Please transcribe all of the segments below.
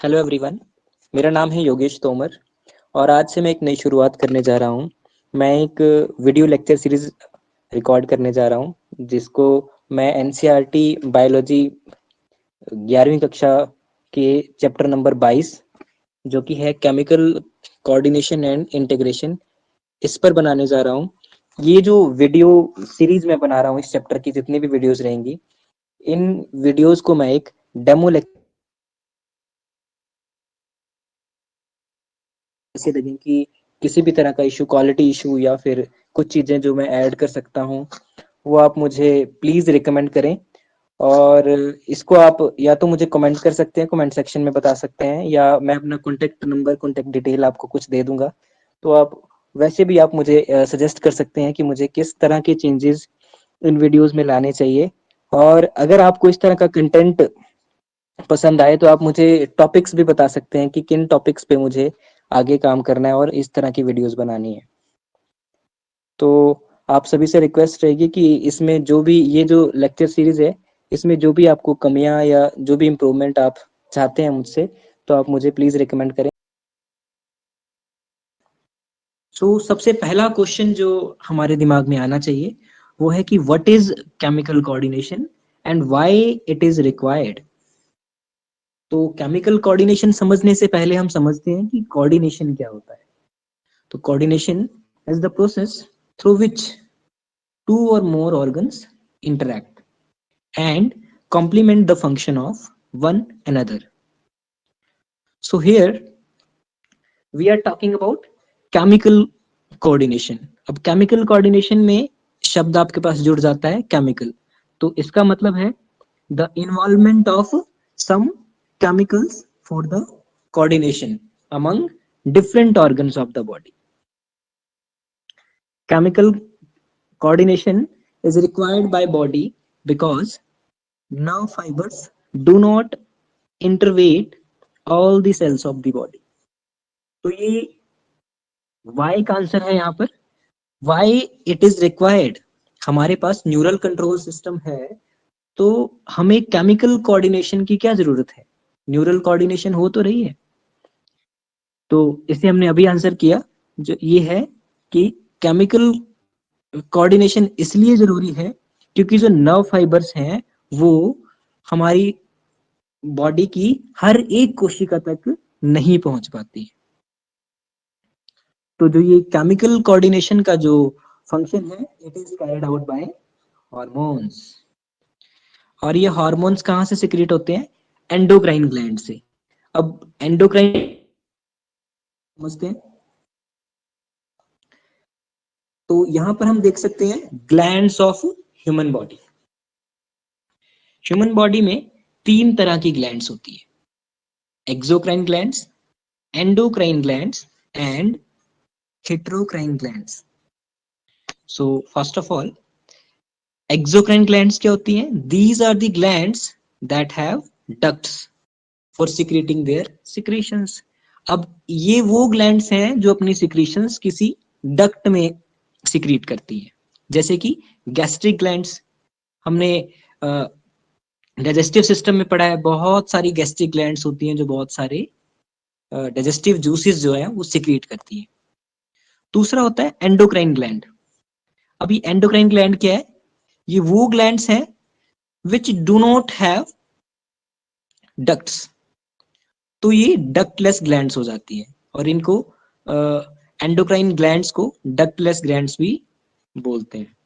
Hello everyone. मेरा नाम है योगेश तोमर और आज से मैं एक नई शुरुआत करने जा रहा हूँ। मैं एक वीडियो लेक्चर सीरीज रिकॉर्ड करने जा रहा हूँ जिसको मैं एनसीईआरटी बायोलॉजी 11वीं कक्षा के चैप्टर नंबर 22 जो कि है केमिकल कोऑर्डिनेशन एंड इंटीग्रेशन, इस पर बनाने जा रहा हूँ। ये जो वीडियो सीरीज मैं बना रहा हूँ, इस चैप्टर की जितनी भी वीडियोस रहेंगी, इन वीडियोस को मैं एक डेमो ऐसे लगे कि किसी भी तरह का इशू, क्वालिटी इशू या फिर कुछ चीज़ें जो मैं ऐड कर सकता हूँ, वो आप मुझे प्लीज़ रिकमेंड करें। और इसको आप या तो मुझे कमेंट कर सकते हैं, कमेंट सेक्शन में बता सकते हैं, या मैं अपना कॉन्टैक्ट नंबर, कॉन्टैक्ट डिटेल आपको कुछ दे दूंगा। तो आप वैसे भी आप मुझे सजेस्ट कर सकते हैं कि मुझे किस तरह के चेंजेस इन वीडियोस में लाने चाहिए। और अगर आपको इस तरह का कंटेंट पसंद आए तो आप मुझे टॉपिक्स भी बता सकते हैं कि किन टॉपिक्स पे मुझे आगे काम करना है और इस तरह की वीडियोस बनानी है। तो आप सभी से रिक्वेस्ट रहेगी कि इसमें जो भी ये जो लेक्चर सीरीज है, इसमें जो भी आपको कमियां या जो भी इम्प्रूवमेंट आप चाहते हैं मुझसे, तो आप मुझे प्लीज रिकमेंड करें। सबसे पहला क्वेश्चन जो हमारे दिमाग में आना चाहिए वो है कि what is chemical coordination and why it is required. तो केमिकल कोऑर्डिनेशन समझने से पहले हम समझते हैं कि कोऑर्डिनेशन क्या होता है। तो coordination is the process through which two or more organs interact and complement the function of one another. So here we are talking about chemical coordination. अब chemical coordination में शब्द आपके पास जुड़ जाता है chemical, तो इसका मतलब है the involvement of some chemicals for the coordination among different organs of the body. Chemical coordination is required by body because nerve fibers do not innervate all the cells of the body. तो ये Y का answer है यहाँ पर। Why it is required, हमारे पास neural control system है तो हमें केमिकल कोऑर्डिनेशन की क्या जरूरत है। न्यूरल कोऑर्डिनेशन हो तो रही है, तो इसे हमने अभी आंसर किया। जो ये है कि केमिकल कोऑर्डिनेशन इसलिए जरूरी है क्योंकि जो नर्व फाइबर्स हैं वो हमारी बॉडी की हर एक कोशिका तक नहीं पहुंच पाती। तो जो ये केमिकल कोऑर्डिनेशन का जो फंक्शन है, it is carried out by hormones. और ये हार्मोन्स कहाँ से सिक्रेट होते हैं? एंडोक्राइन ग्लैंड से। अब एंडोक्राइन समझते हैं, तो यहां पर हम देख सकते हैं glands of human body. Human body में तीन तरह की ग्लैंड्स होती है: exocrine glands, endocrine glands and heterocrine glands. So first of all, exocrine glands क्या होती हैं? These are the glands that have ducts for secreting their secretions. अब ये वो ग्लैंड्स हैं जो अपनी सिक्रीशंस किसी डक्ट में सिक्रीट करती है, जैसे कि गैस्ट्रिक ग्लैंड्स। हमने डाइजेस्टिव सिस्टम में पढ़ा है, बहुत सारी गैस्ट्रिक ग्लैंड्स होती हैं जो बहुत सारे डाइजेस्टिव जूसेस जो है वो सिक्रीट करती है। दूसरा होता है एंडोक्राइन ग्लैंड। अभी एंडोक्राइन ग्लैंड क्या है? ये वो ग्लैंड्स हैं which do not have ducts, तो ये डक्टलेस ग्लैंड्स हो जाती है और इनको एंडोक्राइन ग्लैंड्स को डक्टलेस ग्लैंड्स भी बोलते हैं।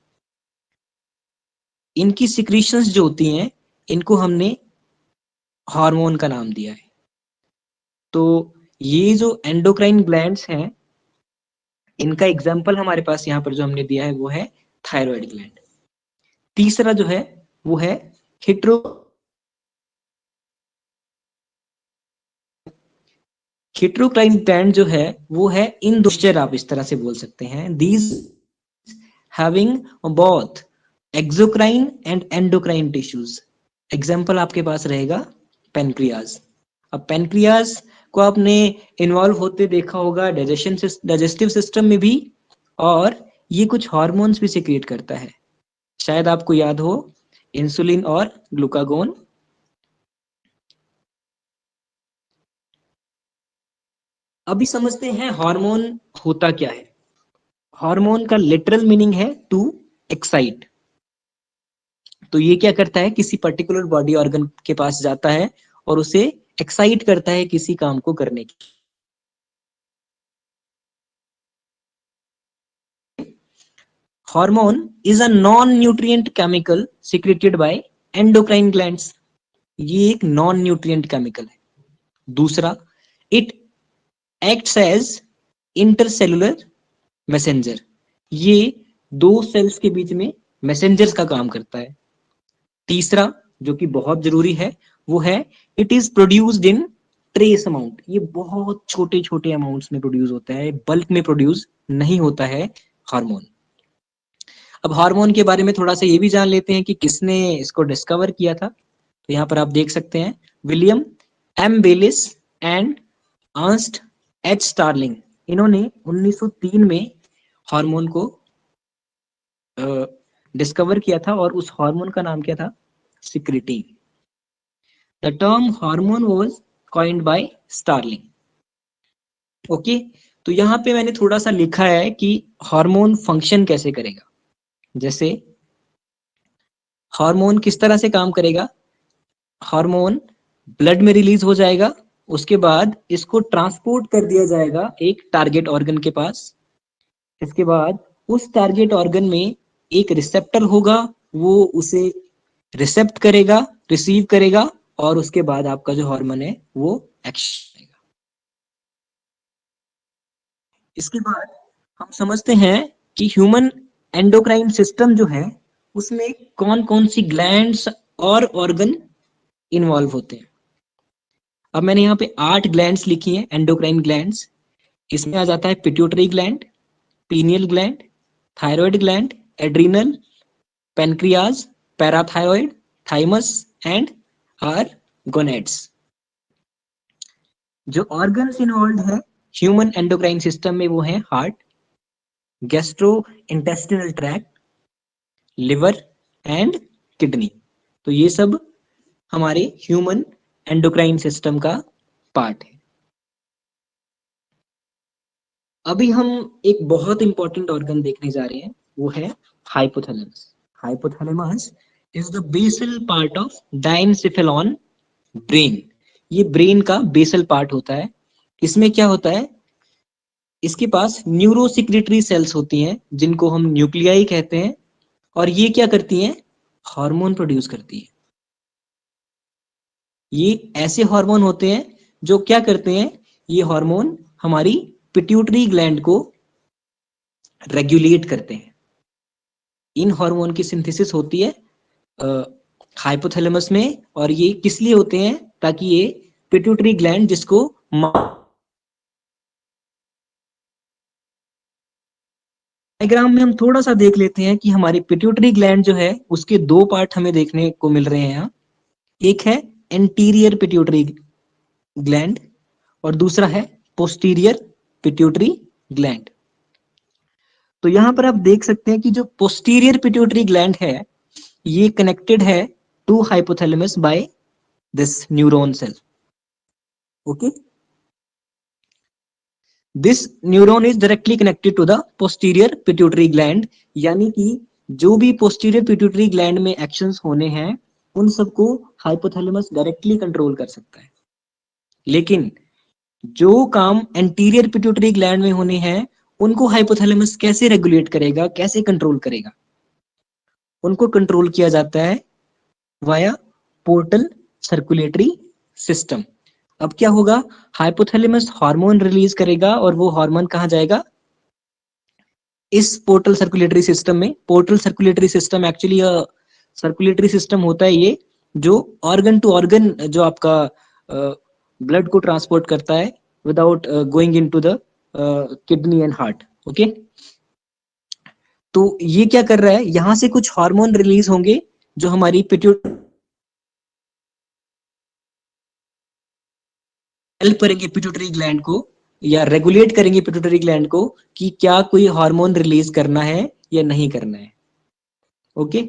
इनकी सिक्रीशंस जो होती हैं इनको हमने हार्मोन का नाम दिया है। तो ये जो एंडोक्राइन ग्लैंड्स हैं, इनका एग्जाम्पल हमारे पास यहाँ पर जो हमने दिया है वो है थायराइड ग्लैंड। तीसरा जो है वो है हेटेरो हेटेरोक्राइन ग्लैंड जो है वो है इन दोस्टर, आप इस तरह से बोल सकते हैं, these having both exocrine and endocrine tissues. Example आपके पास रहेगा पेनक्रियाज। अब पेनक्रियाज को आपने इन्वॉल्व होते देखा होगा डाइजेस्टिव सिस्टम में भी, और ये कुछ हार्मोन्स भी सिक्रिएट करता है, शायद आपको याद हो, इंसुलिन और ग्लूकागोन। अभी समझते हैं हार्मोन होता क्या है। हार्मोन का लिटरल मीनिंग है टू एक्साइट। तो ये क्या करता है, किसी पर्टिकुलर बॉडी ऑर्गन के पास जाता है और उसे एक्साइट करता है किसी काम को करने की। Hormone is a non nutrient chemical secreted by endocrine glands. ये एक नॉन न्यूट्रिएंट केमिकल है। दूसरा, it acts as intercellular messenger. ये दो सेल्स के बीच में मैसेंजर्स का काम करता है। तीसरा, जो कि बहुत जरूरी है, वो है it is produced in trace amount. ये बहुत छोटे छोटे अमाउंट्स में प्रोड्यूस होता है, बल्क में प्रोड्यूस नहीं होता है हार्मोन। अब हार्मोन के बारे में थोड़ा सा ये भी जान लेते हैं कि किसने इसको डिस्कवर किया था। तो यहाँ पर आप देख सकते हैं, William M Bayliss and Ernest H Starling. इन्होंने 1903 में हार्मोन को डिस्कवर किया था और उस हार्मोन का नाम क्या था, secretin. The term hormone was coined by Starling. Okay, तो यहाँ पे मैंने थोड़ा सा लिखा है कि हार्मोन फंक्शन कैसे करेगा। जैसे हार्मोन किस तरह से काम करेगा, हार्मोन ब्लड में रिलीज हो जाएगा, उसके बाद इसको ट्रांसपोर्ट कर दिया जाएगा एक टारगेट ऑर्गन के पास। इसके बाद उस टारगेट ऑर्गन में एक रिसेप्टर होगा, वो उसे रिसेप्ट करेगा, रिसीव करेगा, और उसके बाद आपका जो हार्मोन है वो एक्शन करेगा। इसके बाद हम समझते हैं कि ह्यूमन एंडोक्राइन सिस्टम जो है उसमें कौन कौन सी ग्लैंड्स और ऑर्गन इन्वॉल्व होते हैं। अब मैंने यहाँ पे 8 ग्लैंड्स लिखी हैं, एंडोक्राइन ग्लैंड्स। इसमें आ जाता है pituitary gland, pineal gland, thyroid gland, adrenal, pancreas, parathyroid, thymus and are gonads. जो ऑर्गन्स इन्वॉल्व है ह्यूमन एंडोक्राइन सिस्टम में वो है heart, gastrointestinal tract, liver and kidney. तो ये सब हमारे ह्यूमन एंडोक्राइन सिस्टम का पार्ट है। अभी हम एक बहुत इंपॉर्टेंट ऑर्गन देखने जा रहे हैं, वो है hypothalamus. Hypothalamus is the basal part of diencephalon brain. ये ब्रेन का बेसल पार्ट होता है। इसमें क्या होता है, इसके पास न्यूरोसिक्रेटरी सेल्स होती हैं जिनको हम न्यूक्लियाई कहते हैं, और ये क्या करती हैं, हार्मोन प्रोड्यूस करती है। ये ऐसे हार्मोन होते हैं जो क्या करते हैं, ये हार्मोन हमारी पिट्यूटरी ग्लैंड को रेगुलेट करते हैं। इन हार्मोन की सिंथेसिस होती है हाइपोथैलेमस में, और ये किस लिए होते हैं, ताकि ये पिट्यूटरी ग्लैंड जिसको डायग्राम में हम थोड़ा सा देख लेते हैं कि हमारी पिट्यूटरी ग्लैंड जो है उसके दो पार्ट हमें देखने को मिल रहे हैं यहाँ। एक है एंटीरियर पिट्यूटरी ग्लैंड और दूसरा है पोस्टीरियर पिट्यूटरी ग्लैंड। तो यहाँ पर आप देख सकते हैं कि जो पोस्टीरियर पिट्यूटरी ग्लैंड है ये कनेक्टेड है to hypothalamus by this neuron cell. Okay, this neuron is directly connected to the posterior pituitary gland. यानी कि जो भी पोस्टीरियर पिट्यूटरी ग्लैंड में एक्शंस होने हैं उन सबको हाइपोथैलेमस डायरेक्टली कंट्रोल कर सकता है। लेकिन जो काम एंटीरियर पिट्यूटरी ग्लैंड में होने हैं उनको हाइपोथैलेमस कैसे रेगुलेट करेगा, कैसे कंट्रोल करेगा, उनको कंट्रोल किया जाता है वाया पोर्टल सर्कुलेटरी सिस्टम। अब क्या होगा, हाइपोथैलेमस हार्मोन रिलीज करेगा और वो हार्मोन कहाँ जाएगा, इस पोर्टल सर्कुलेटरी सिस्टम में। Portal circulatory system actually circulatory system होता है ये, जो ऑर्गन टू ऑर्गन जो आपका ब्लड को ट्रांसपोर्ट करता है without going into the kidney and heart. Okay, तो ये क्या कर रहा है, यहां से कुछ हार्मोन रिलीज होंगे जो हमारी पिट्यूटरी हेल्प करेंगे पिट्यूटरी ग्लैंड को, या रेगुलेट करेंगे पिट्यूटरी ग्लैंड को कि क्या कोई हार्मोन रिलीज करना है या नहीं करना है। ओके,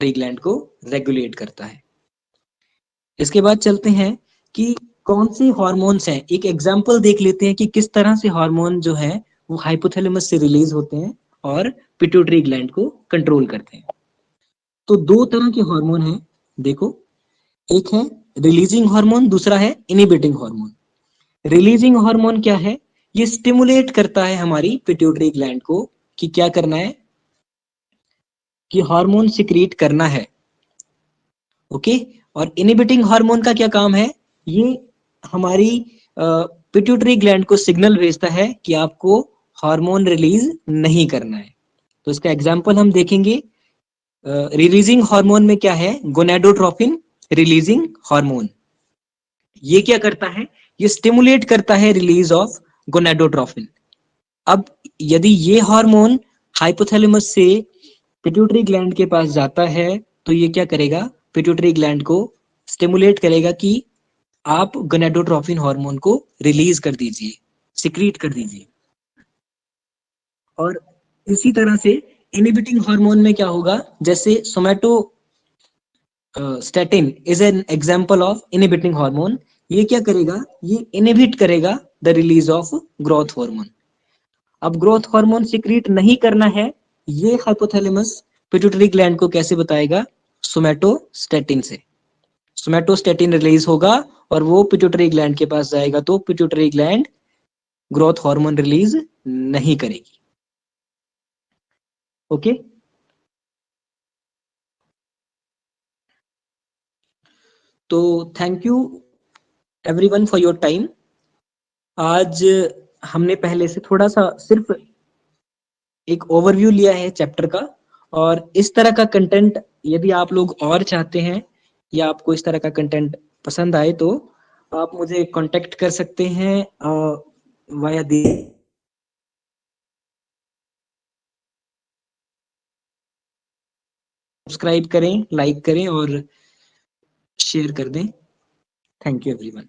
ग्लैंड को रेगुलेट करता है। इसके बाद चलते हैं कि कौन से हॉर्मोन्स हैं। एक एग्जांपल देख लेते हैं कि किस तरह से हार्मोन जो है वो हाइपोथैलेमस से रिलीज होते हैं और पिट्यूटरी ग्लैंड को कंट्रोल करते हैं। तो दो तरह के हार्मोन हैं, देखो, एक है रिलीजिंग हार्मोन, दूसरा है इनिबिटिंग हार्मोन। रिलीजिंग हार्मोन क्या है? ये स्टिमुलेट करता है हमारी पिट्यूटरी ग्लैंड को कि क्या करना है, कि हार्मोन सिक्रीट करना है। ओके। और इनिबिटिंग हार्मोन का क्या काम है? ये हमारी पिट्यूटरी ग्लैंड को सिग्नल भेजता है कि आपको हार्मोन रिलीज नहीं करना है। तो इसका एग्जांपल हम देखेंगे। रिलीजिंग हार्मोन में क्या है? Gonadotropin releasing hormone. ये क्या करता है? ये स्टिमुलेट करता है रिलीज ऑफ गोनेडोट्रोपिन। अब यदि ये हार्मोन हाइपोथैलेमस से पिट्यूटरी ग्लैंड के पास जाता है तो ये क्या करेगा? पिट्यूटरी ग्लैंड को स्टिमुलेट करेगा कि आप गोनेडोट्रोपिन हार्मोन को रिलीज कर दीजिए, सिक्रीट कर दीजिए। और इसी तरह से इनिबिटिंग हार्मोन में क्या होगा? जैसे सोमैटो statin is an example of inhibiting hormone. ये क्या करेगा? ये इनिबिट करेगा the release of growth hormone. अब ग्रोथ हार्मोन सिक्रीट नहीं करना है, ये हाइपोथैलेमस पिट्यूटरी ग्लैंड को कैसे बताएगा? सोमैटोस्टैटिन से। सोमैटोस्टैटिन रिलीज होगा और वो पिट्यूटरी ग्लैंड के पास जाएगा, तो pituitary gland growth hormone release नहीं करेगी। ओके। तो thank you everyone for your time. आज हमने पहले से थोड़ा सा सिर्फ एक ओवरव्यू लिया है चैप्टर का, और इस तरह का कंटेंट यदि आप लोग और चाहते हैं या आपको इस तरह का कंटेंट पसंद आए तो आप मुझे कांटेक्ट कर सकते हैं वाया दी। सब्सक्राइब करें, लाइक करें और शेयर कर दें। Thank you everyone.